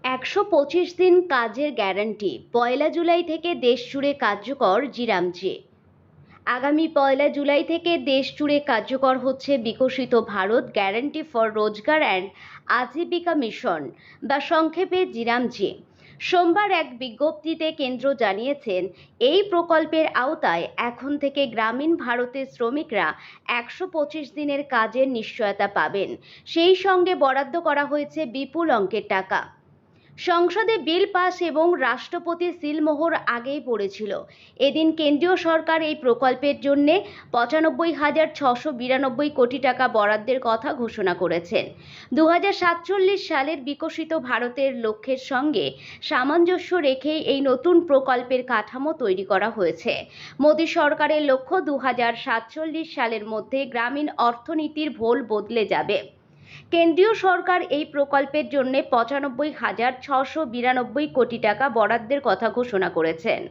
125 দিন কাজের গ্যারান্টি 1 জুলাই থেকে দেশজুড়ে কার্যকর জিরামজি। আগামী 1 জুলাই থেকে দেশজুড়ে কার্যকর হচ্ছে বিকশিত ভারত গ্যারান্টি ফর রোজগার অ্যান্ড আজীবিকা মিশন বা সংক্ষেপে জিরামজি। সোমবার এক বিজ্ঞপ্তিতে কেন্দ্র জানিয়েছেন, এই প্রকল্পের আওতায় এখন থেকে গ্রামীণ ভারতের শ্রমিকরা 125 দিনের কাজের নিশ্চয়তা পাবেন। সেই সঙ্গে বরাদ্দ করা হয়েছে বিপুল অঙ্কের টাকা। সংসদে বিল পাস এবং রাষ্ট্রপতির সিলমোহর আগেই পড়েছিল। এদিন কেন্দ্রীয় সরকার এই প্রকল্পের জন্য 95,692 কোটি টাকা বরাদ্দের কথা ঘোষণা করেছেন। 2047 সালের বিকশিত ভারতের লক্ষ্যের সঙ্গে সামঞ্জস্য রেখে এই নতুন প্রকল্পের কাঠামো তৈরি করা হয়েছে। মোদী সরকারের লক্ষ্য 2047 সালের মধ্যে গ্রামীণ অর্থনীতির ভোল বদলে যাবে। কেন্দ্রীয় সরকার এই প্রকল্পের জন্য 95,692 কোটি টাকা বরাদ্দের কথা ঘোষণা করেছেন।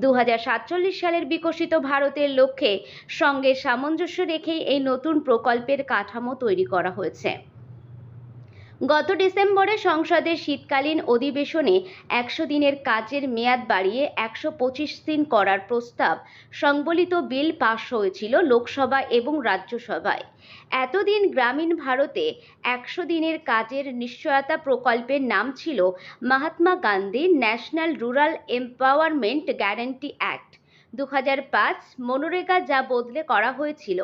2047 সালের বিকশিত ভারতের লক্ষ্যে সঙ্গে সামঞ্জস্য রেখেই এই নতুন প্রকল্পের কাঠামো তৈরি করা হয়েছে। গত ডিসেম্বরে সংসদের শীতকালীন অধিবেশনে 100 দিনের কাজের মেয়াদ বাড়িয়ে 125 দিন করার প্রস্তাব সংবলিত বিল পাস হয়েছিল লোকসভা এবং রাজ্যসভায়। এতদিন গ্রামীণ ভারতে 100 দিনের কাজের নিশ্চয়তা প্রকল্পের নাম ছিল Mahatma Gandhi national rural empowerment guarantee act 2005 MNREGA, যা বদলে করা হয়েছিল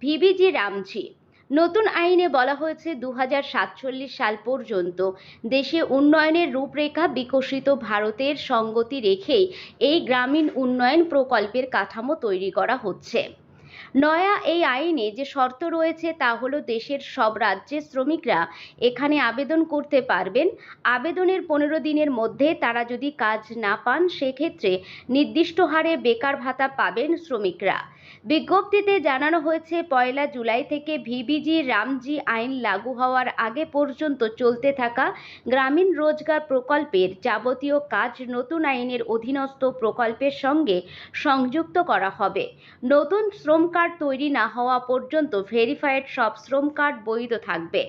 ভিবিজি রামজি। নতুন আইনে বলা হয়েছে 2047 সাল পর্যন্ত দেশে উন্নয়নের রূপরেখা বিকশিত ভারতের সঙ্গতি রেখেই এই গ্রামীণ উন্নয়ন প্রকল্পের কাঠামো তৈরি করা হচ্ছে। নয়া এই আইনে যে শর্ত রয়েছে তা হলো, দেশের সব রাজ্যের শ্রমিকরা এখানে আবেদন করতে পারবেন। আবেদনের 15 দিনের মধ্যে তারা যদি কাজ না পান, সেক্ষেত্রে নির্দিষ্ট হারে বেকার ভাতা পাবেন শ্রমিকরা। বিজ্ঞপ্তিতে জানানো হয়েছে, 1 জুলাই থেকে ভিবিজি রামজি আইন লাগু হওয়ার আগে পর্যন্ত চলতে থাকা গ্রামীণ রোজগার প্রকল্পের যাবতীয় কাজ নতুন আইনের অধীনস্থ প্রকল্পের সঙ্গে সংযুক্ত করা হবে। নতুন শ্রম কার্ড তৈরি না হওয়া পর্যন্ত ভেরিফাইড সব শ্রম কার্ড বৈধ থাকবে।